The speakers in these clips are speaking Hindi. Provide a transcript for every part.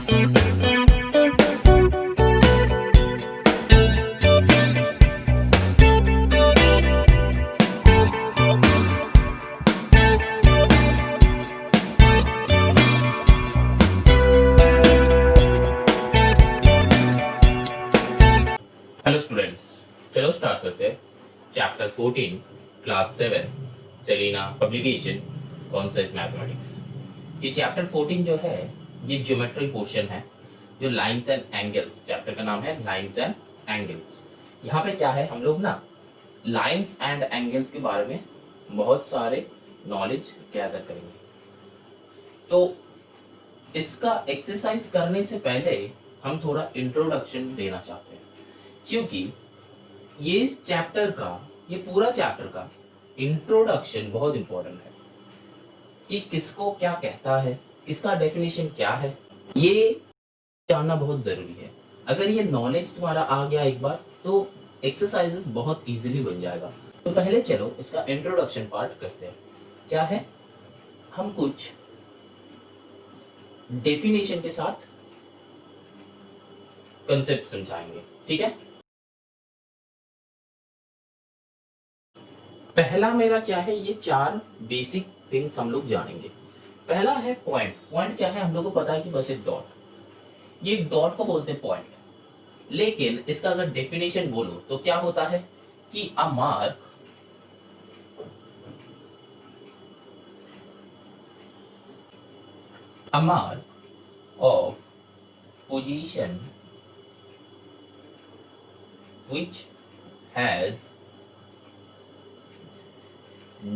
हेलो स्टूडेंट्स, चलो स्टार्ट करते हैं। Chapter 14 class 7 Selina publication concepts mathematics. ये चैप्टर 14 जो है ये ज्योमेट्री पोर्शन है, जो लाइंस एंड एंगल्स। चैप्टर का नाम है लाइंस एंड एंगल्स। यहाँ पे क्या है, हम लोग ना लाइंस एंड एंगल्स के बारे में बहुत सारे नॉलेज गैदर करेंगे। तो इसका एक्सरसाइज करने से पहले हम थोड़ा इंट्रोडक्शन देना चाहते हैं, क्योंकि ये इस चैप्टर का, ये पूरा चैप्टर का इंट्रोडक्शन बहुत इंपॉर्टेंट है कि किसको क्या कहता है, किसका डेफिनेशन क्या है, ये जानना बहुत जरूरी है। अगर ये नॉलेज तुम्हारा आ गया एक बार, तो एक्सरसाइजेस बहुत इजीली बन जाएगा। तो पहले चलो इसका इंट्रोडक्शन पार्ट करते हैं। क्या है, हम कुछ डेफिनेशन के साथ कंसेप्ट समझाएंगे, ठीक है। पहला मेरा क्या है, ये 4 बेसिक थिंग्स हम लोग जानेंगे। पहला है पॉइंट। पॉइंट क्या है, हम लोग को पता है कि बस एक डॉट, ये डॉट को बोलते हैं पॉइंट। लेकिन इसका अगर डेफिनेशन बोलो तो क्या होता है कि a mark of position which has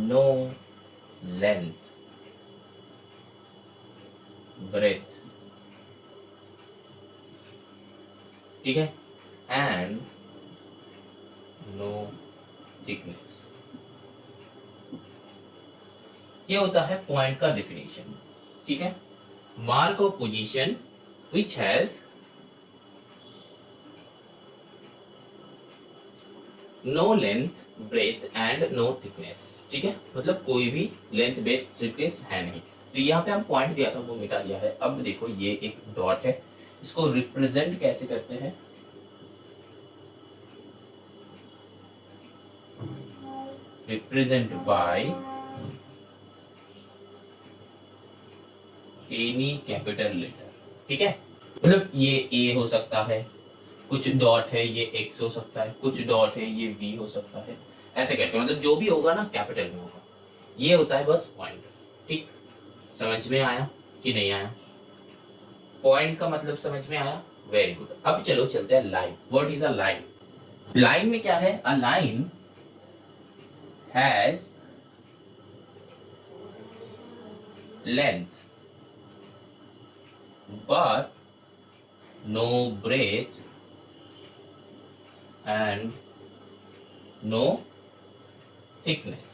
no length, breadth, ठीक है, एंड नो थिकनेस। ये होता है पॉइंट का डेफिनेशन, ठीक है। Mark of position which has no length, breadth and no thickness, ठीक है। मतलब कोई भी लेंथ, ब्रेथ, थिकनेस है नहीं। तो यहाँ पे हम पॉइंट दिया था वो मिटा दिया है। अब देखो ये एक डॉट है, इसको रिप्रेजेंट कैसे करते हैं, represent by any capital letter, ठीक है। मतलब ये ए हो सकता है, कुछ डॉट है ये एक्स हो सकता है, कुछ डॉट है ये वी हो सकता है, ऐसे करके मतलब जो भी होगा ना कैपिटल में होगा। ये होता है बस पॉइंट, ठीक। समझ में आया कि नहीं आया? पॉइंट का मतलब समझ में आया? Very good. अब चलो चलते हैं line. What is a line? Line में क्या है, a line has length but no breadth and no thickness।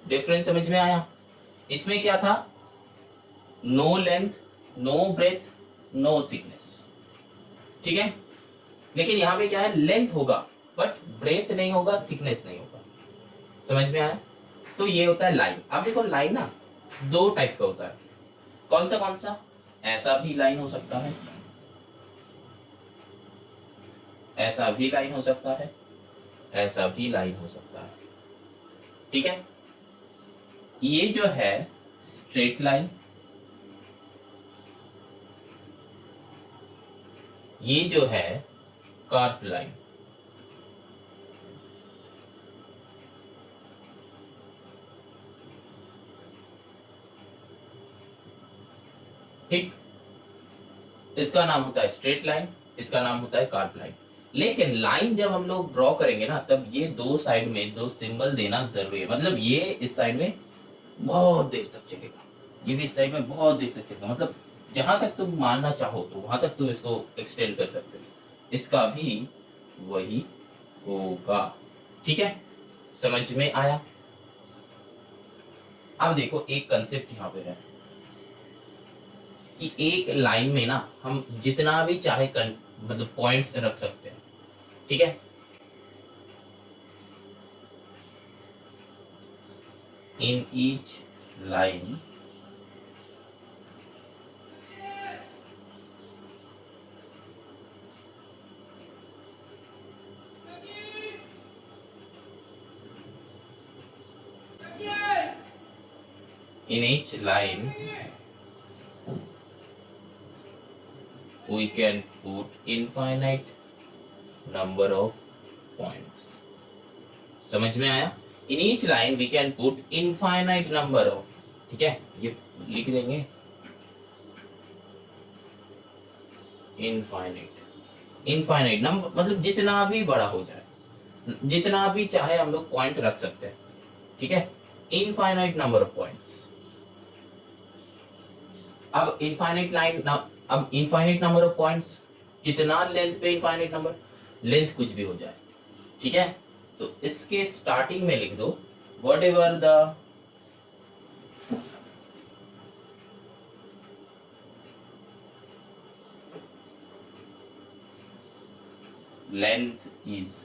Difference समझ में आया? इसमें क्या था, no length, no breadth, no thickness, ठीक है। लेकिन यहां पे क्या है, लेंथ होगा बट ब्रेथ नहीं होगा, थिकनेस नहीं होगा। समझ में आया? तो ये होता है लाइन। अब देखो लाइन ना 2 टाइप का होता है। कौन सा? ऐसा भी लाइन हो सकता है, ऐसा भी लाइन हो सकता है, ऐसा भी लाइन हो सकता है, ठीक है। ये जो है स्ट्रेट लाइन, ये जो है कार्व लाइन, ठीक। इसका नाम होता है स्ट्रेट लाइन, इसका नाम होता है कार्व लाइन। लेकिन लाइन जब हम लोग ड्रॉ करेंगे ना, तब ये 2 साइड में 2 सिंबल देना जरूरी है। मतलब ये इस साइड में बहुत देर तक चलेगा, ये भी इस साइड में बहुत देर तक चलेगा। मतलब जहां तक तुम मानना चाहो तो वहां तक तुम इसको एक्सटेंड कर सकते हो। इसका भी वही होगा, ठीक है। समझ में आया? अब देखो एक कंसेप्ट यहाँ पे है कि एक लाइन में ना हम जितना भी चाहे मतलब पॉइंट्स रख सकते हैं, ठीक है। In each line in each line we can put infinite number of points. समझ में आया? In each line we can put infinite number of, ठीक है, ये लिख देंगे इनफाइनाइट नंबर, मतलब जितना भी बड़ा हो जाए, जितना भी चाहे हम लोग पॉइंट रख सकते हैं, ठीक है, इनफाइनाइट नंबर ऑफ पॉइंट्स। अब इनफाइनाइट नंबर ऑफ पॉइंट्स, कितना लेंथ पे इनफाइनाइट नंबर, लेंथ कुछ भी हो जाए, ठीक है, तो इसके स्टार्टिंग में लिख दो what ever the length is,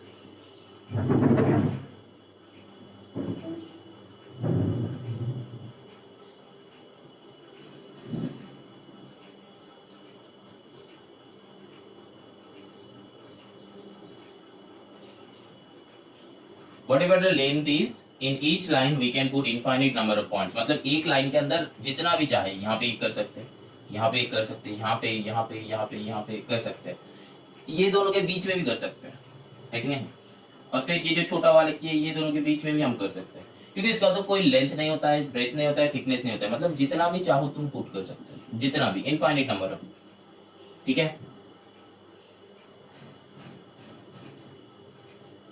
whatever the length is in each line we can put infinite number of points। मतलब एक लाइन के अंदर जितना भी चाहे, यहाँ पे एक कर सकते हैं, यहाँ पे एक कर सकते हैं, यहाँ पे यहाँ पे यहाँ पे यहाँ पे कर सकते हैं, ये दोनों के बीच में भी कर सकते हैं, है कि नहीं, और फिर ये जो छोटा वाला किया ये दोनों के बीच में भी हम कर सकते हैं, क्योंकि इसका तो कोई लेंथ नहीं होता है, ब्रेथ नहीं होता है, थिकनेस नहीं होता है, मतलब जितना भी चाहो तुम पुट कर सकते हो, जितना भी, इनफाइनाइट नंबर ऑफ, ठीक है।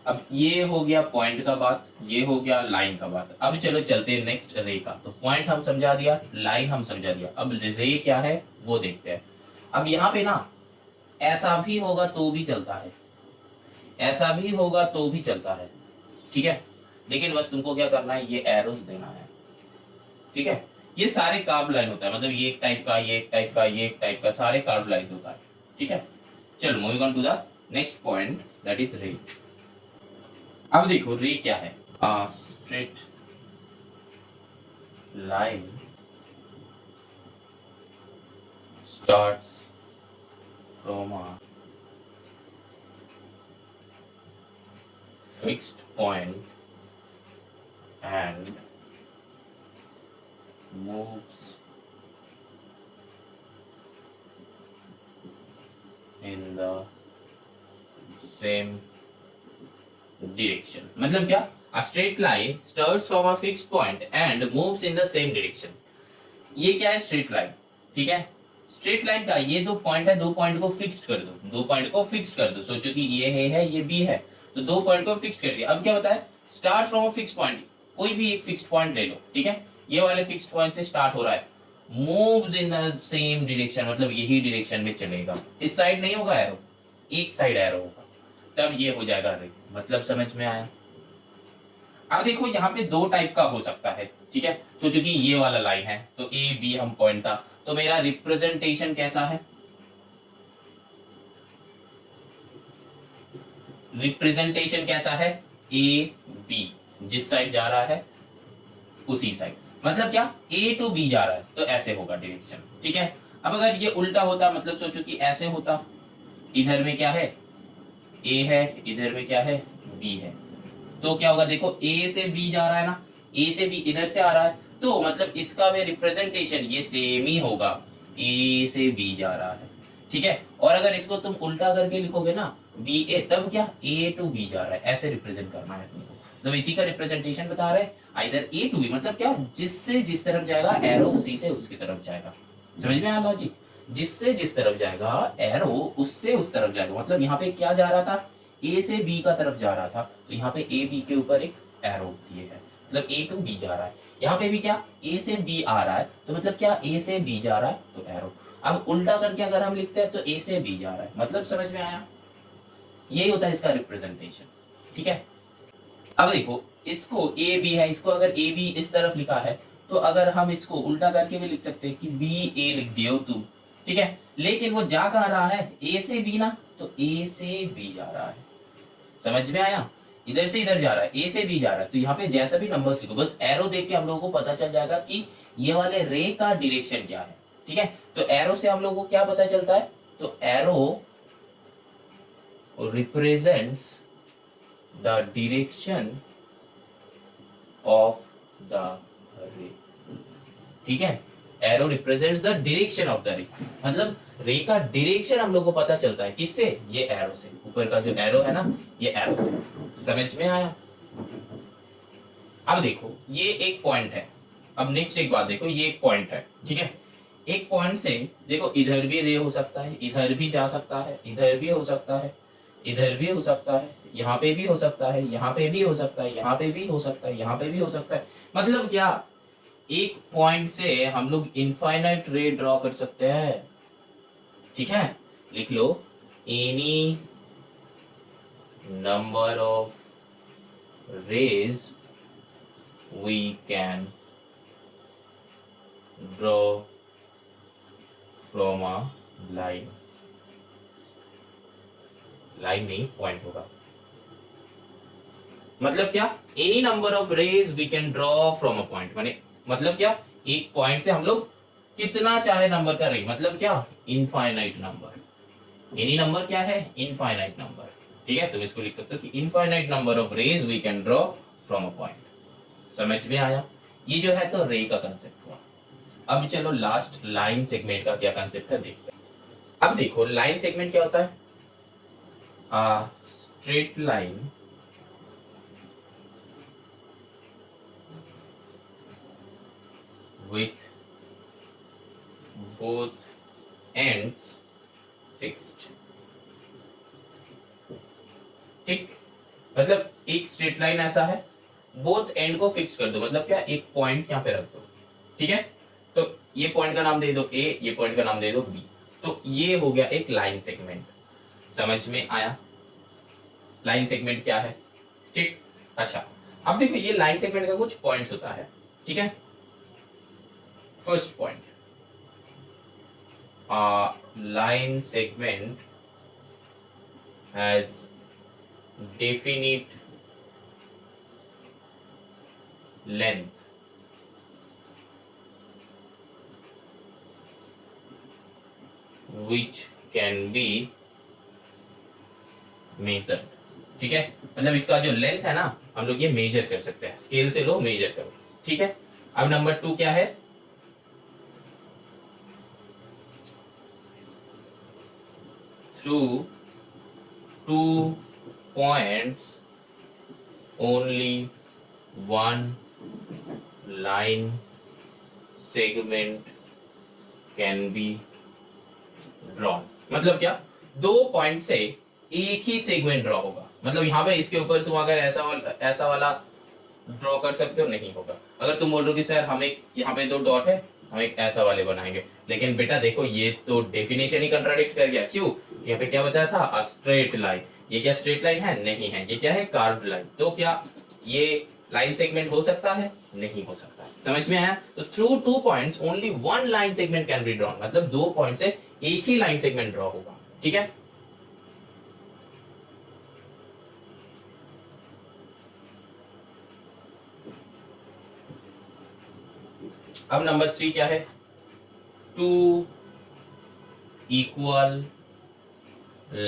अब ये हो गया पॉइंट का बात, ये हो गया लाइन का बात। अब चलो चलते हैं नेक्स्ट रे का। तो पॉइंट हम समझा दिया, लाइन हम समझा दिया, अब रे क्या है वो देखते हैं। अब यहाँ पे ना ऐसा भी होगा तो भी चलता है, ऐसा भी होगा तो भी चलता है, ठीक है, लेकिन बस तुमको क्या करना है, ये एरोस देना है, ठीक है। ये सारे कार्व लाइन होता है, मतलब ये एक टाइप का, ये एक टाइप का, ये एक टाइप का, सारे कार्व लाइन होता है, ठीक है। चलो moving on to the next point, that is ray. अब देखो रे क्या है, a straight line starts from a fixed point and moves in the same direction। मतलब क्या, a straight line starts from a fixed point and moves in the same direction। ये क्या है, स्ट्रेट लाइन, ठीक है। स्ट्रेट लाइन का ये दो पॉइंट है, दो पॉइंट को फिक्स्ड कर दो, दो पॉइंट को फिक्स्ड कर दो, सोचो कि ये है ये बी है, तो दो पॉइंट को फिक्स्ड कर दिया। अब क्या होता है, start from a fixed point, कोई भी एक फिक्स्ड पॉइंट ले लो, ठीक है, ये वाले फिक्स्ड पॉइंट से स्टार्ट हो रहा है, moves in the same direction, मतलब यही डायरेक्शन में चलेगा, इस साइड नहीं होगा एरो, एक साइड एरो होगा, तब ये हो जाएगा रे। मतलब समझ में आया? अब देखो यहाँ पे दो टाइप का हो सकता है, ठीक है, सोचो कि ये वाला लाइन है, तो ए बी हम पॉइंट था, तो मेरा रिप्रेजेंटेशन कैसा है, रिप्रेजेंटेशन कैसा है, ए बी, जिस साइड जा रहा है उसी साइड, मतलब क्या, ए टू बी जा रहा है तो ऐसे होगा डायरेक्शन, ठीक है। अब अगर ये उल्टा होता, मतलब सोचो कि ऐसे होता, इधर में क्या है, ए है, इधर में क्या है, बी है, तो क्या होगा, देखो ए से बी जा रहा है ना, ए से बी इधर से आ रहा है, तो मतलब इसका भी रिप्रेजेंटेशन ये सेम ही होगा, ए से बी जा रहा है, ठीक है। और अगर इसको तुम उल्टा करके लिखोगे ना, बी ए, तब क्या, ए टू बी जा रहा है, ऐसे रिप्रेजेंट करना है तुमको, तो इसी का रिप्रेजेंटेशन बता रहे हैं, आइदर ए टू बी, मतलब क्या, जिससे जिस तरफ जाएगा एरो उसी से उसकी तरफ जाएगा, समझ में आया लॉजिक, जिससे जिस तरफ जाएगा एरो उससे उस तरफ जाएगा, मतलब यहाँ पे क्या जा रहा था, ए से बी का तरफ जा रहा था, तो यहाँ पे ए बी के ऊपर एक एरो दिए है, मतलब ए टू बी जा रहा है, यहाँ पे भी क्या, ए से बी आ रहा है, तो मतलब क्या, ए से बी जा रहा है तो एरो। अब उल्टा करके अगर हम लिखते हैं तो ए से बी जा रहा है, मतलब समझ में आया, यही होता है इसका रिप्रेजेंटेशन, ठीक है। अब देखो इसको ए बी है, इसको अगर ए बी इस तरफ लिखा है, तो अगर हम इसको उल्टा करके भी लिख सकते हैं कि बी ए लिख दियो तुम, ठीक है, लेकिन वो जा कहाँ रहा है, ए से बी ना, तो ए से बी जा रहा है, समझ में आया, इधर से इधर जा रहा है, ए से बी जा रहा है, तो यहाँ पे जैसा भी नंबर्स लिखो, बस एरो देख के हम लोगों को पता चल जाएगा कि ये वाले रे का डायरेक्शन क्या है, ठीक है। तो एरो से हम लोगों को क्या पता चलता है, तो arrow represents the direction of the रे, ठीक है, arrow represents the direction of the रे, मतलब रे का डायरेक्शन हम लोग को पता चलता है किससे, ये एरो से, ऊपर का जो एरो है ना ये एरो से। समझ में आया? अब देखो ये एक पॉइंट है, अब नेक्स्ट एक बात देखो, ये एक पॉइंट है, ठीक है, एक पॉइंट से देखो इधर भी रे हो सकता है, इधर भी जा सकता है, इधर भी हो सकता है, इधर भी हो सकता है, यहाँ पे भी हो सकता है, यहाँ पे भी हो सकता है, यहाँ पे भी हो सकता है, यहाँ पे भी हो सकता है। मतलब क्या, एक पॉइंट से हम लोग इनफाइनाइट रे ड्रॉ कर सकते हैं, ठीक है, लिख लो any number of rays we can draw from a line, line नहीं पॉइंट होगा, मतलब क्या, any number of rays we can draw from a point, माने मतलब क्या, एक पॉइंट से हम लोग कितना चाहे नंबर का रे, मतलब क्या, इनफाइनाइट नंबर, एनी नंबर क्या है, इनफाइनाइट नंबर, ठीक है, तुम इसको लिख सकते हो कि infinite number of rays we can draw from a point. समझ में आया? ये जो है तो रे का कंसेप्ट हुआ। अब चलो लास्ट लाइन सेगमेंट का क्या कंसेप्ट है देखते हैं। अब देखो लाइन सेगमेंट क्या होता है, straight line with both ends fixed, ठीक, मतलब एक स्ट्रेट लाइन ऐसा है, बोथ एंड को फिक्स कर दो, मतलब क्या, एक पॉइंट यहाँ पे रख दो, ठीक है, तो ये पॉइंट का नाम दे दो ए, ये पॉइंट का नाम दे दो बी, तो ये हो गया एक लाइन सेगमेंट। समझ में आया? लाइन सेगमेंट क्या है, ठीक। अच्छा अब देखो ये लाइन सेगमेंट का कुछ पॉइंट्स होता है, ठीक है। First point, line segment has definite length which can be measured, ठीक है, मतलब इसका जो लेंथ है ना हम लोग ये मेजर कर सकते हैं, स्केल से लो मेजर करो, ठीक है। अब नंबर 2 क्या है, through 2 points only one line segment can be drawn, मतलब क्या, दो पॉइंट से एक ही सेगमेंट ड्रॉ होगा, मतलब यहाँ पे इसके ऊपर तुम अगर ऐसा वाला ड्रॉ कर सकते हो, नहीं होगा। अगर तुम बोल रहे हो कि सर हम एक यहाँ पे 2 डॉट है, हम एक ऐसा वाले बनाएंगे, लेकिन बेटा देखो ये तो डेफिनेशन ही कंट्राडिक्ट कर गया, क्यों, यहाँ पे क्या बताया था, स्ट्रेट लाइन, ये क्या स्ट्रेट लाइन है, नहीं है, ये क्या है, कार्व्ड लाइन, तो क्या ये लाइन सेगमेंट हो सकता है, नहीं हो सकता है। समझ में आया? तो through 2 points only one line segment can be drawn, मतलब 2 पॉइंट से एक ही लाइन सेगमेंट ड्रॉ होगा, ठीक है। अब नंबर 3 क्या है, 2 equal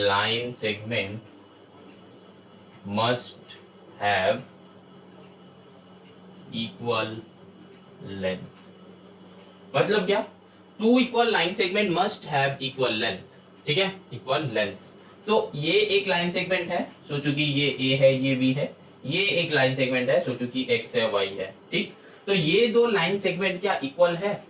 line segment must have equal length, मतलब क्या, 2 equal line segment must have equal length, ठीक है, equal length। तो ये एक लाइन सेगमेंट है, सोचो कि ये A है, ये B है, ये एक लाइन सेगमेंट है, सोचो कि X है, Y है, ठीक। तो ये दो लाइन सेगमेंट क्या इक्वल है,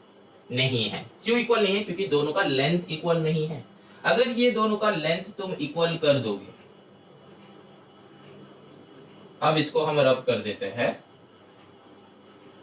नहीं है। क्यों इक्वल नहीं है, क्योंकि दोनों का लेंथ इक्वल नहीं है। अगर ये दोनों का लेंथ तुम इक्वल कर दोगे, अब इसको हम रब कर देते हैं,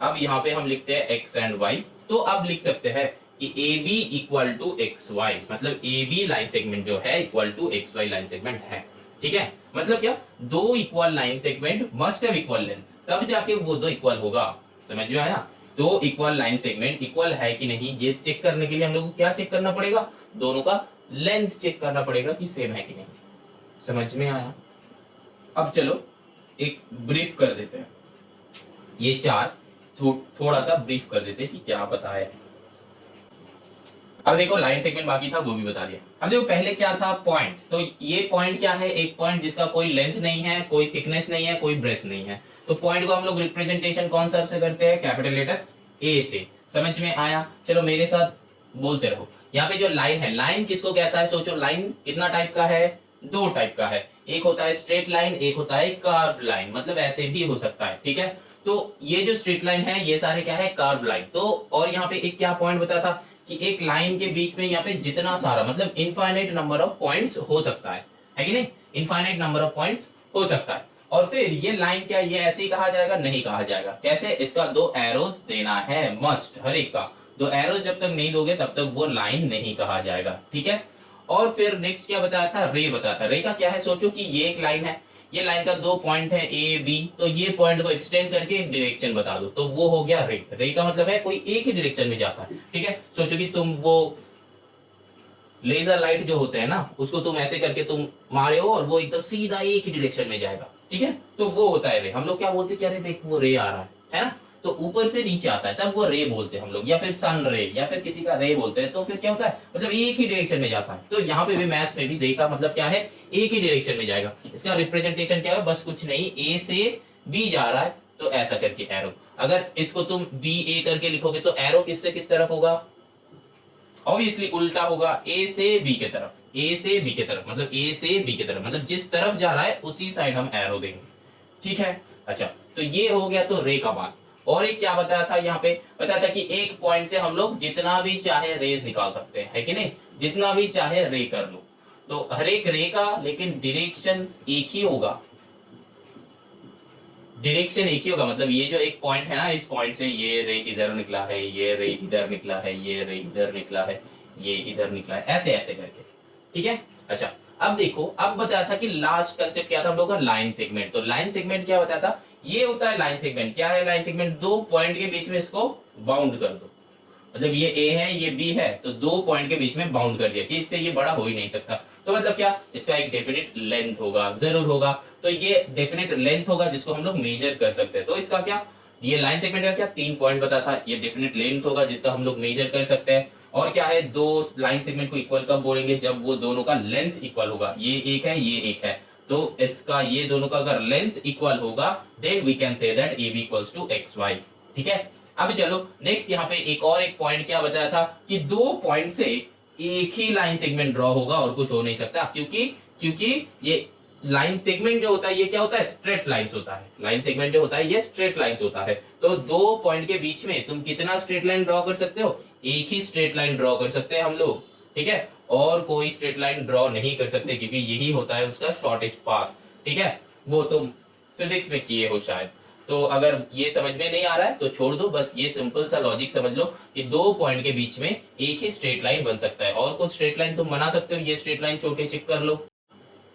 अब यहाँ पे हम लिखते हैं x एंड y, तो अब लिख सकते हैं कि AB इक्वल टू XY, मतलब AB लाइन सेगमेंट जो है equal to XY line segment है, ठीक है। मतलब क्या, दो equal line segment must have equal length, तब जाके वो दो इक्वल होगा। समझ में आया? दो इक्वल लाइन सेगमेंट इक्वल है कि नहीं, ये चेक करने के लिए हम लोग को क्या चेक करना पड़ेगा, दोनों का लेंथ चेक करना पड़ेगा कि सेम है कि नहीं। समझ में आया? अब चलो एक ब्रीफ कर देते हैं, ये चार थोड़ा सा ब्रीफ कर देते हैं कि क्या पता है। अब देखो लाइन सेगमेंट बाकी था वो भी बता दिया। अब देखो पहले क्या था, पॉइंट। तो ये पॉइंट क्या है, एक पॉइंट जिसका कोई लेंथ नहीं है, कोई थिकनेस नहीं है, कोई ब्रेथ नहीं है। तो पॉइंट को हम लोग रिप्रेजेंटेशन कौन सा से करते हैं, कैपिटल लेटर ए से। समझ में आया? चलो मेरे साथ बोलते रहो। यहाँ पे जो लाइन है, लाइन किसको कहता है? सोचो, लाइन कितना टाइप का है? दो टाइप का है। एक होता है स्ट्रेट लाइन, एक होता है कर्व लाइन, मतलब ऐसे भी हो सकता है, ठीक है। तो ये जो स्ट्रेट लाइन है ये सारे क्या है? Curve line. तो और यहाँ पे एक क्या पॉइंट बताया था कि एक लाइन के बीच में यहाँ पे जितना सारा मतलब इनफाइनाइट नंबर ऑफ पॉइंट्स हो सकता है कि नहीं? इनफाइनाइट नंबर ऑफ पॉइंट्स हो सकता है। और फिर ये लाइन क्या, ये ऐसे ही कहा जाएगा? नहीं कहा जाएगा। कैसे? इसका दो एरोस देना है मस्ट, हर एक का दो एरोस जब तक नहीं दोगे तब तक वो लाइन नहीं कहा जाएगा, ठीक है। और फिर नेक्स्ट क्या बताया था? रे बताया था। रे का क्या है? सोचो कि ये एक लाइन है, ये लाइन का दो पॉइंट है ए बी, तो ये पॉइंट को एक्सटेंड करके एक डायरेक्शन बता दो, तो वो हो गया रे। रे का मतलब है कोई एक ही डायरेक्शन में जाता है, ठीक है। सोचो कि तुम वो लेजर लाइट जो होते हैं ना, उसको तुम ऐसे करके तुम मारे हो और वो एकदम सीधा एक ही डायरेक्शन में जाएगा, ठीक है। तो वो होता है रे। हम लोग क्या बोलते हैं? क्या रे, देख वो रे आ रहा है ना? तो ऊपर से नीचे आता है तब वो रे बोलते हैं हम लोग, या फिर सन रे या फिर किसी का रे बोलते हैं। तो फिर क्या होता है? मतलब एक ही डायरेक्शन में जाता है। तो यहाँ पे भी मैथ्स में भी रे का मतलब क्या है? एक ही डायरेक्शन में जाएगा। इसका रिप्रेजेंटेशन क्या है? बस कुछ नहीं, ए से बी जा रहा है तो ऐसा करके एरो। अगर इसको तुम बी ए करके लिखोगे तो एरो किससे किस तरफ होगा? ऑब्वियसली उल्टा होगा, ए से बी के तरफ, ए से बी के तरफ, मतलब ए से बी के तरफ, मतलब जिस तरफ जा रहा है उसी साइड हम एरो देंगे, ठीक है। अच्छा, तो ये हो गया तो रे का बात। और एक क्या बताया था? यहाँ पे बताया था कि एक पॉइंट से हम लोग जितना भी चाहे रेज निकाल सकते हैं, है कि नहीं? जितना भी चाहे रे कर लो। तो हर एक रे का लेकिन डायरेक्शन एक ही होगा, डायरेक्शन एक ही होगा। मतलब ये जो एक पॉइंट है ना, इस पॉइंट से ये रे इधर निकला है, ये रे इधर निकला है, ये रे इधर निकला है, ये इधर निकला है, ऐसे ऐसे करके, ठीक है। अच्छा, अब देखो, अब बताया था कि लास्ट कंसेप्ट क्या था हम लोग का? Line segment. तो लाइन सेगमेंट क्या बताया था? ये होता है लाइन सेगमेंट। क्या है लाइन सेगमेंट? दो पॉइंट के बीच में इसको बाउंड कर दो। मतलब ये ए है, ये बी है, तो दो पॉइंट के बीच में बाउंड कर दिया कि इससे ये बड़ा हो ही नहीं सकता। तो मतलब क्या? इसका एक डेफिनेट लेंथ होगा, जरूर होगा। तो ये डेफिनेट लेंथ होगा जिसको हम लोग मेजर कर सकते हैं। तो इसका क्या, ये लाइन सेगमेंट का क्या तीन पॉइंट बताया था, ये डेफिनेट लेंथ होगा जिसका हम लोग मेजर कर सकते हैं। और क्या है, दो लाइन सेगमेंट को इक्वल कब बोलेंगे? जब वो दोनों का लेंथ इक्वल होगा। ये एक है, ये एक है, तो इसका ये दोनों का अगर लेंथ इक्वल होगा then we can say that AB equals to XY, ठीक है। अब चलो नेक्स्ट, यहाँ पे एक और एक पॉइंट क्या बताया था कि दो पॉइंट से एक ही लाइन सेगमेंट ड्रॉ होगा और कुछ हो नहीं सकता, क्योंकि क्योंकि ये लाइन सेगमेंट जो होता है ये क्या होता है? स्ट्रेट लाइंस होता है। लाइन सेगमेंट जो होता है ये स्ट्रेट लाइंस होता है। तो दो पॉइंट के बीच में तुम कितना स्ट्रेट लाइन ड्रॉ कर सकते हो? एक ही स्ट्रेट लाइन ड्रॉ कर सकते हैं हम लोग, ठीक है। और कोई स्ट्रेट लाइन ड्रॉ नहीं कर सकते क्योंकि यही होता है उसका शॉर्टेस्ट पाथ, ठीक है। वो तुम फिजिक्स में किए हो शायद। तो अगर ये समझ में नहीं आ रहा है तो छोड़ दो, बस ये सिंपल सा लॉजिक समझ लो कि दो पॉइंट के बीच में एक ही स्ट्रेट लाइन बन सकता है। और कुछ स्ट्रेट लाइन तुम बना सकते हो, ये स्ट्रेट लाइन छोटे चेक कर लो।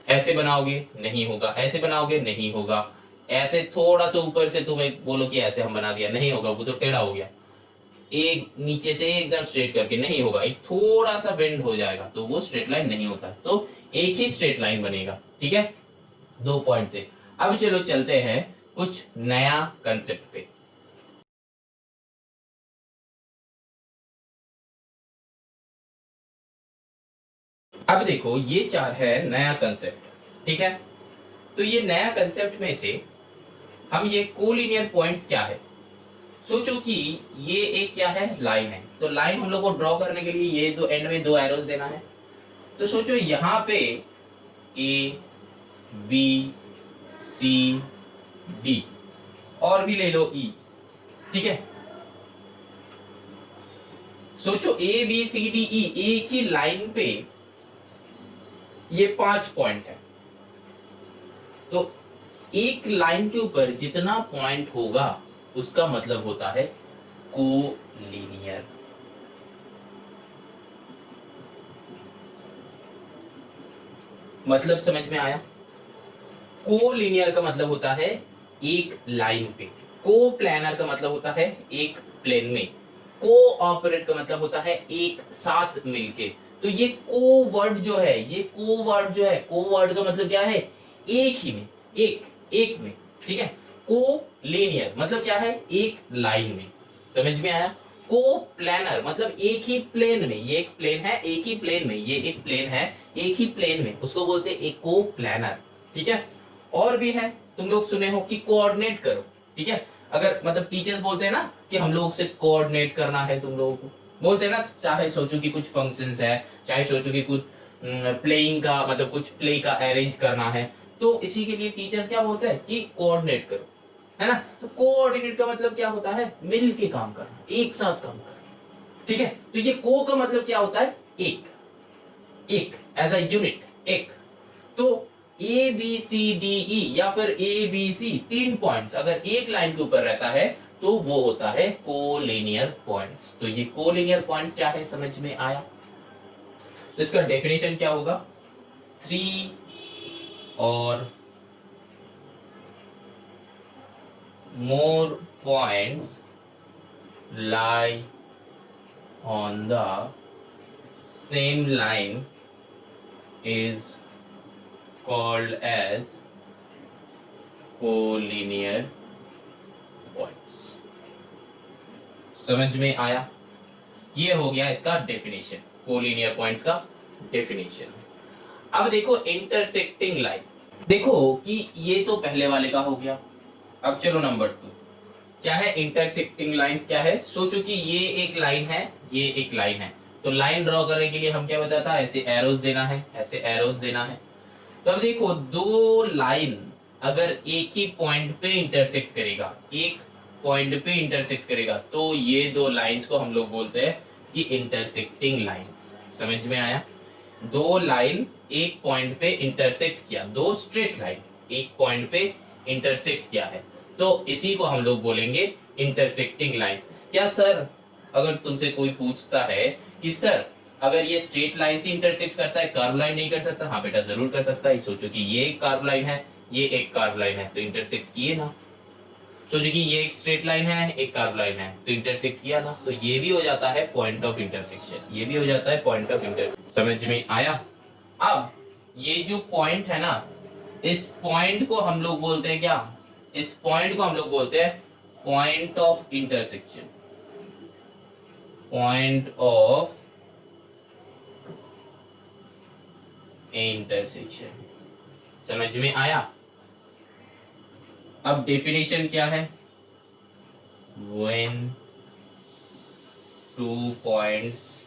ऐसे बनाओगे नहीं होगा, ऐसे बनाओगे नहीं होगा, ऐसे थोड़ा सा ऊपर से तुम एक बोलो कि ऐसे हम बना दिया, नहीं होगा, वो तो टेढ़ा हो गया। एक नीचे से एकदम स्ट्रेट करके नहीं होगा, एक थोड़ा सा बेंड हो जाएगा तो वो स्ट्रेट लाइन नहीं होता। तो एक ही स्ट्रेट लाइन बनेगा, ठीक है, दो पॉइंट से। अब चलो चलते हैं कुछ नया कंसेप्ट पे। अब देखो ये चार है नया कंसेप्ट, ठीक है। तो ये नया कंसेप्ट में से हम ये कोलिनियर पॉइंट्स क्या है, सोचो कि ये एक क्या है? लाइन है। तो लाइन हम लोग को ड्रॉ करने के लिए ये दो एंड में दो एरोस देना है। तो सोचो यहाँ पे ए बी सी डी और भी ले लो ई, ठीक है। सोचो A B C D E एक ही लाइन पे ये 5 पॉइंट है। तो एक लाइन के ऊपर जितना पॉइंट होगा उसका मतलब होता है कोलिनियर। मतलब समझ में आया? कोलिनियर का मतलब होता है एक लाइन पे, को प्लानर का मतलब होता है एक प्लेन में, कोऑपरेट का मतलब होता है एक साथ मिलके। तो ये को वर्ड जो है, ये को वर्ड जो है, को वर्ड का मतलब क्या है? एक ही में, एक में, ठीक है। को लीनियर मतलब क्या है? एक लाइन में। समझ में आया? को प्लानर मतलब एक ही प्लेन में, ये एक प्लेन है, एक ही प्लेन में, ये एक प्लेन है, एक ही प्लेन में, उसको बोलते हैं एक को प्लानर, ठीक है। और भी है, तुम लोग सुने हो कि कोऑर्डिनेट करो, ठीक है। अगर मतलब टीचर्स बोलते हैं ना कि हम लोग से कोऑर्डिनेट करना है तुम लोगों को, बोलते हैं ना, चाहे सोचो कि कुछ फंक्शंस है, चाहे सोचो कि कुछ प्लेइंग का मतलब कुछ प्ले का अरेंज करना है, तो इसी के लिए टीचर्स क्या बोलते हैं कि कोऑर्डिनेट करो, है ना। तो कोऑर्डिनेट का मतलब क्या होता है, मिल के काम करना, एक साथ काम करना, ठीक है। तो ये को का मतलब क्या होता है, एक, एक एज अ यूनिट, एक। तो A B C D E या फिर ए बी सी तीन पॉइंट्स अगर एक लाइन के ऊपर रहता है तो वो होता है कोलिनियर पॉइंट्स। तो ये कोलिनियर पॉइंट्स क्या है, समझ में आया। तो इसका डेफिनेशन क्या होगा, थ्री और more points lie on the same line is called as collinear points। समझ में आया, ये हो गया इसका डेफिनेशन, कोलिनियर पॉइंट्स का डेफिनेशन। अब देखो इंटरसेक्टिंग लाइन, देखो कि ये तो पहले वाले का हो गया। अब चलो नंबर 2, क्या है इंटरसेक्टिंग लाइंस, क्या है, सोचो कि ये एक लाइन है, ये एक लाइन है, तो लाइन ड्रॉ करने के लिए हम क्या बताता है, ऐसे एरोस देना है, ऐसे एरोस देना है। तो अब देखो दो लाइन अगर एक ही पॉइंट पे इंटरसेक्ट करेगा, एक पॉइंट पे इंटरसेक्ट करेगा, तो ये दो लाइंस को हम लोग बोलते हैं कि इंटरसेक्टिंग लाइंस। समझ में आया, दो लाइन एक पॉइंट पे इंटरसेक्ट किया, दो स्ट्रेट लाइन एक पॉइंट पे इंटरसेक्ट किया है, तो इसी को हम लोग बोलेंगे इंटरसेक्टिंग लाइंस। क्या सर, अगर तुमसे कोई पूछता है कि सर अगर ये स्ट्रेट लाइन से इंटरसेक्ट करता है, कर्व लाइन नहीं कर सकता, हाँ बेटा जरूर कर सकता है। सोचो कि ये एक कर्व लाइन है, ये एक कर्व लाइन है, तो इंटरसेक्ट किए ना। सोचो कि ये एक स्ट्रेट लाइन है, एक कर्व लाइन है, तो इंटरसेक्ट किया ना, तो ये भी हो जाता है पॉइंट ऑफ इंटरसेक्शन, ये भी हो जाता है पॉइंट ऑफ इंटरसेक्शन। समझ में आया। अब ये जो पॉइंट है ना, इस पॉइंट को हम लोग बोलते हैं क्या, इस पॉइंट को हम लोग बोलते हैं point of intersection, point of intersection. समझ में आया। अब डेफिनेशन क्या है, when two points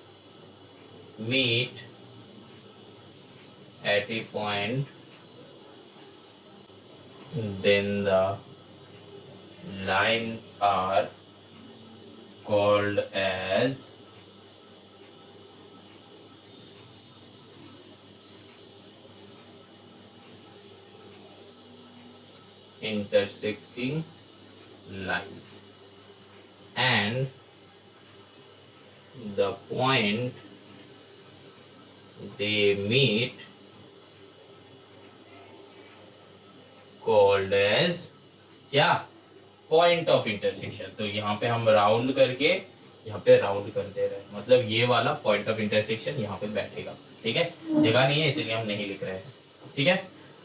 meet at a point, then the lines are called as intersecting lines, and the point they meet called as क्या, पॉइंट ऑफ इंटरसेक्शन। तो यहाँ पे हम राउंड करके यहाँ पे राउंड कर दे रहे हैं, मतलब ये वाला पॉइंट ऑफ इंटरसेक्शन यहाँ पे बैठेगा, ठीक है। जगह नहीं है इसलिए हम नहीं लिख रहे हैं, ठीक है।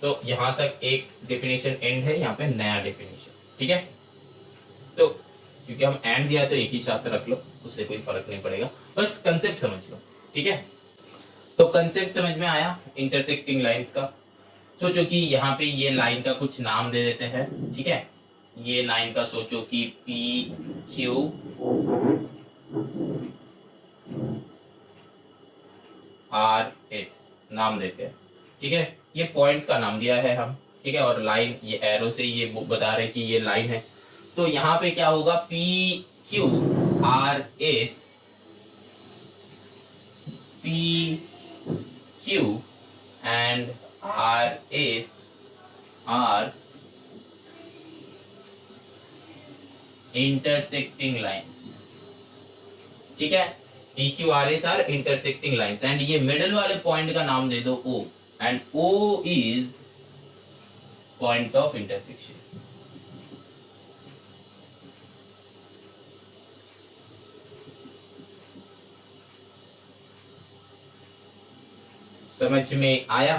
तो यहाँ तक एक डेफिनेशन एंड है, यहाँ पे नया डेफिनेशन, ठीक है। तो क्योंकि हम एंड दिया तो एक ही साथ रख लो, उससे कोई फर्क नहीं पड़ेगा, बस कंसेप्ट समझ लो, ठीक है। तो कंसेप्ट समझ में आया इंटरसेक्टिंग लाइंस का। सोचो कि यहाँ पे ये लाइन का कुछ नाम दे देते हैं, ठीक है। ये लाइन का सोचो कि पी क्यू आर एस नाम देते हैं, ठीक है। ये पॉइंट्स का नाम दिया है हम, ठीक है। और लाइन ये एरो से ये बता रहे कि ये लाइन है। तो यहाँ पे क्या होगा, P Q R S, P Q and R S are intersecting lines, ठीक है। P Q R S are intersecting lines, and ये मिडिल वाले पॉइंट का नाम दे दो O, and O is point of intersection. समझ में आया।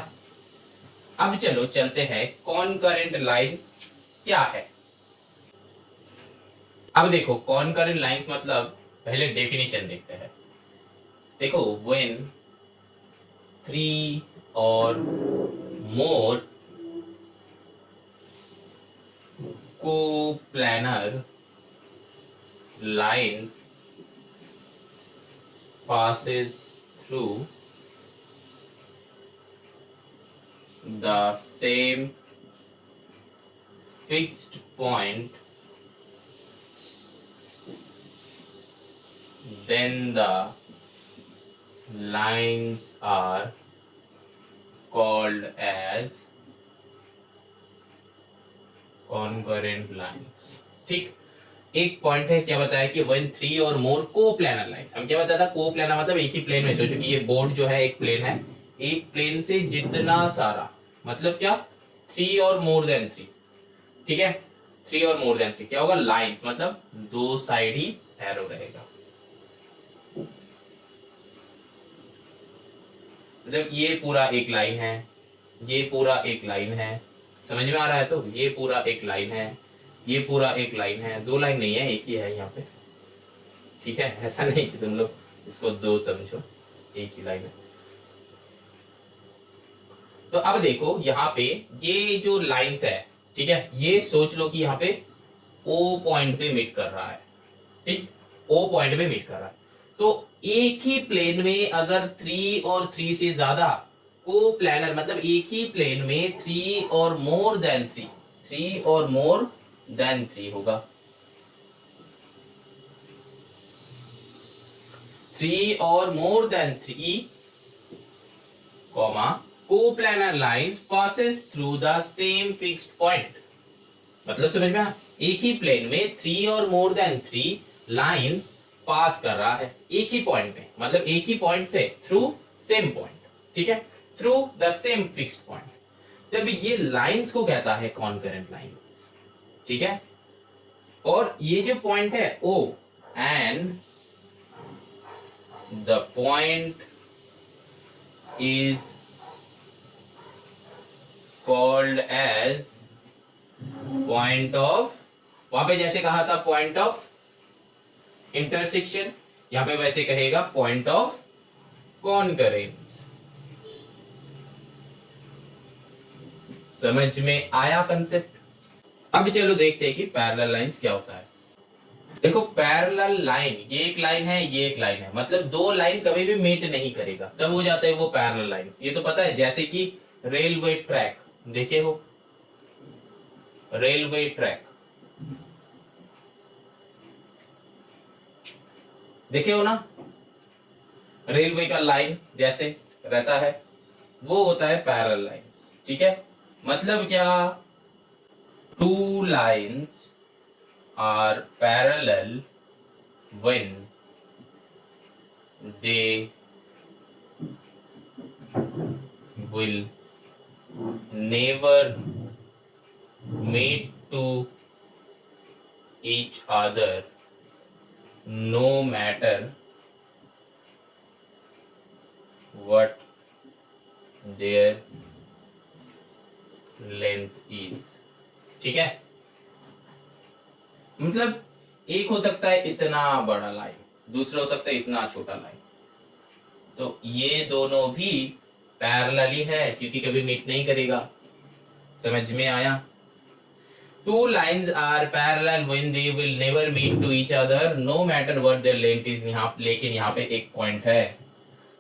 अब चलो चलते हैं कॉनकरेंट लाइन क्या है। अब देखो कॉनकरेंट लाइंस मतलब पहले डेफिनेशन देखते हैं। देखो when 3 or more coplanar lines passes through the same fixed point, then the lines are called as concurrent lines. ठीक, एक पॉइंट है, क्या बताया कि when three or more coplanar lines, हम क्या बताया था, कोप्लानर मतलब एक ही प्लेन में, सोचो कि ये बोर्ड जो है एक प्लेन है, एक प्लेन से जितना सारा, मतलब क्या, थ्री और मोर देन थ्री, ठीक है, थ्री और मोर देन थ्री, क्या होगा, लाइंस, मतलब दो साइड ही एरो रहेगा, मतलब ये पूरा एक लाइन है, ये पूरा एक लाइन है, समझ में आ रहा है, तो ये पूरा एक लाइन है, ये पूरा एक लाइन है, दो लाइन नहीं है, एक ही है यहाँ पे, ठीक है, ऐसा नहीं कि तुम लोग इसको दो समझो, एक ही लाइन है। तो अब देखो यहाँ पे ये जो लाइंस है, ठीक है, ये सोच लो कि यहाँ पे ओ पॉइंट पे मीट कर रहा है, ठीक, ओ पॉइंट पे मीट कर रहा है, तो एक ही प्लेन में अगर थ्री और थ्री से ज्यादा कोप्लानर, मतलब एक ही प्लेन में थ्री और मोर देन थ्री, थ्री और मोर देन थ्री होगा, थ्री और more than three, comma, coplanar lines passes through the same fixed point, मतलब समझ में, एक ही प्लेन में थ्री और more than three lines pass कर रहा है एक ही पॉइंट पे, मतलब एक ही पॉइंट से थ्रू सेम पॉइंट, ठीक है, through the same fixed point, तब ये लाइंस को कहता है कॉन्करेंट लाइंस, ठीक है, और ये जो पॉइंट है O, and the point is called as point of, वहां पे जैसे कहा था पॉइंट ऑफ इंटरसेक्शन, यहां पे वैसे कहेगा पॉइंट ऑफ कॉन्करेंस। समझ में आया कंसेप्ट? अब चलो देखते हैं कि पैरेलल लाइंस क्या होता है। देखो पैरेलल लाइन, ये एक लाइन है, ये एक लाइन है, मतलब दो लाइन कभी भी मीट नहीं करेगा, तब हो जाता है वो पैरेलल लाइंस। ये तो पता है, जैसे कि रेलवे ट्रैक देखे हो, रेलवे ट्रैक देखे हो ना, रेलवे का लाइन जैसे रहता है, वो होता है पैरेलल लाइंस, ठीक है, मतलब क्या, two lines are parallel when they will never meet to each other no matter what their length is, ठीक है, मतलब एक हो सकता है इतना बड़ा लाइन, दूसरा हो सकता है इतना छोटा लाइन, तो ये दोनों भी पैरेलल ही है क्योंकि कभी मीट नहीं करेगा। समझ में आया? Two lines are parallel when they will never meet to each other no matter what their length is. यहाँ लेकिन यहाँ पे एक पॉइंट है,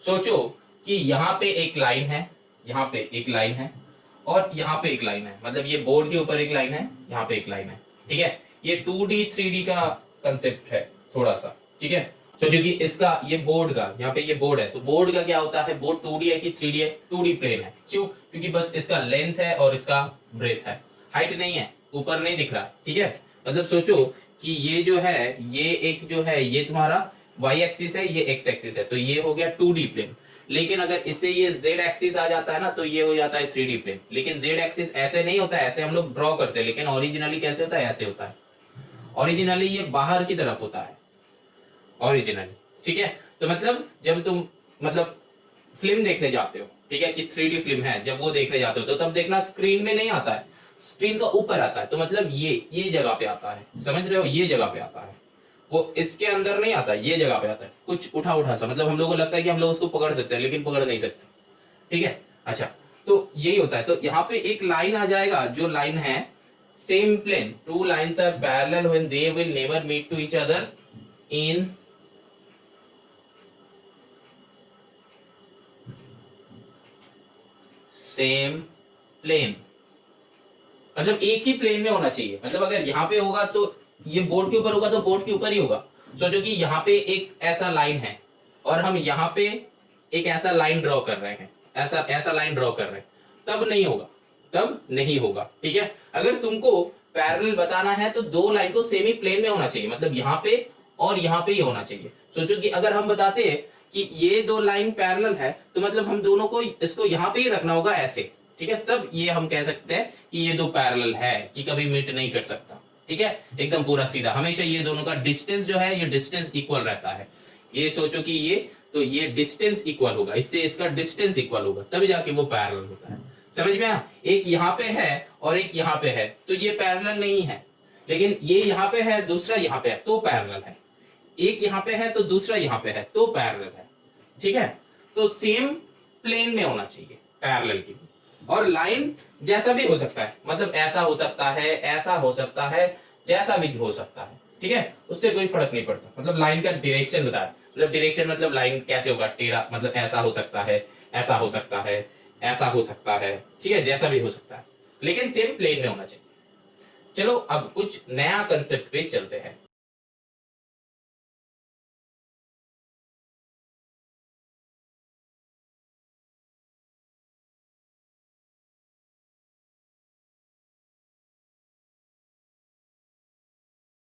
सोचो कि यहाँ पे एक लाइन है, यहाँ पे एक लाइन है और यहाँ पे एक लाइन है, मतलब ये बोर्ड के ऊपर एक लाइन है, यहाँ पे एक लाइन है, ठीक है, ये 2D 3D का कंसेप्ट है थोड़ा सा, ठीक है। सोचो कि इसका ये बोर्ड का, यहाँ पे ये बोर्ड है, तो बोर्ड का क्या होता है, बोर्ड 2D है कि 3D है, 2D प्लेन है, क्यों, क्योंकि बस इसका लेंथ है और इसका ब्रेथ है, हाइट नहीं है, ऊपर नहीं दिख रहा, ठीक है। मतलब सोचो कि ये जो है, ये एक जो है ये तुम्हारा y एक्सिस है, ये x एक्सिस है, तो ये हो गया 2D प्लेन। लेकिन अगर इससे ये z एक्सिस आ जाता है ना, तो ये हो जाता है 3D प्लेन। लेकिन z एक्सिस ऐसे नहीं होता है, ऐसे हम लोग ड्रॉ करते हैं, लेकिन ओरिजिनली कैसे होता है, ऐसे होता है, ओरिजिनली ये बाहर की तरफ होता है ओरिजिनली, ठीक है। तो मतलब जब तुम मतलब फिल्म देखने जाते हो, ठीक है, कि 3D फिल्म है, जब वो देखने जाते हो तो तब देखना स्क्रीन में नहीं आता है, स्क्रीन का ऊपर आता है, तो मतलब ये जगह पे आता है, समझ रहे हो, ये जगह पे आता है, वो इसके अंदर नहीं आता, ये जगह पे आता है, कुछ उठा उठा सा, मतलब हम लोगों को लगता है कि हम लोग उसको पकड़ सकते हैं, लेकिन पकड़ नहीं सकते, ठीक है। अच्छा, तो यही होता है, तो यहाँ पे एक लाइन आ जाएगा, जो लाइन है same plane. Two lines are parallel when they will never meet to each other in same plane. मतलब एक ही प्लेन में होना चाहिए, मतलब अगर यहाँ पे होगा तो ये बोर्ड के ऊपर होगा तो बोर्ड के ऊपर ही होगा। सोचो कि यहाँ पे एक ऐसा लाइन है और हम यहाँ पे एक ऐसा लाइन ड्रॉ कर रहे हैं, ऐसा ऐसा लाइन ड्रॉ कर रहे हैं, तब नहीं होगा, तब नहीं होगा। ठीक है, अगर तुमको पैरेलल बताना है तो दो लाइन को सेमी प्लेन में होना चाहिए, मतलब यहाँ पे और यहाँ पे ही होना चाहिए। सोचो कि अगर हम बताते हैं कि ये दो लाइन पैरेलल है तो मतलब हम दोनों को इसको यहाँ पे ही रखना होगा ऐसे। ठीक है, तब ये हम कह सकते हैं कि ये दो पैरेलल है, कि कभी मीट नहीं कर सकता। ठीक है, एकदम पूरा सीधा, हमेशा ये दोनों का डिस्टेंस जो है ये डिस्टेंस इक्वल रहता है। ये सोचो कि ये तो ये डिस्टेंस इक्वल होगा, इससे इसका डिस्टेंस इक्वल होगा, तभी जाके वो पैरेलल होता है। समझ में आया? एक यहाँ पे है और एक यहाँ पे है तो ये पैरेलल नहीं है, लेकिन ये यहाँ पे है दूसरा यहाँ पे है तो पैरेलल है। एक यहाँ पे है तो दूसरा यहाँ पे है तो पैरेलल है। ठीक है, तो सेम प्लेन में होना चाहिए पैरेलल की। और लाइन जैसा भी हो सकता है, मतलब ऐसा हो सकता है, ऐसा हो सकता है, जैसा भी हो सकता है। ठीक है, उससे कोई फर्क नहीं पड़ता, मतलब लाइन का डायरेक्शन बता है, मतलब डायरेक्शन मतलब लाइन कैसे होगा, टेढ़ा, मतलब ऐसा हो सकता है, ऐसा हो सकता है, ऐसा हो सकता है। ठीक है, जैसा भी हो सकता है, लेकिन सेम प्लेन में होना चाहिए। चलो अब कुछ नया कंसेप्ट पे चलते हैं।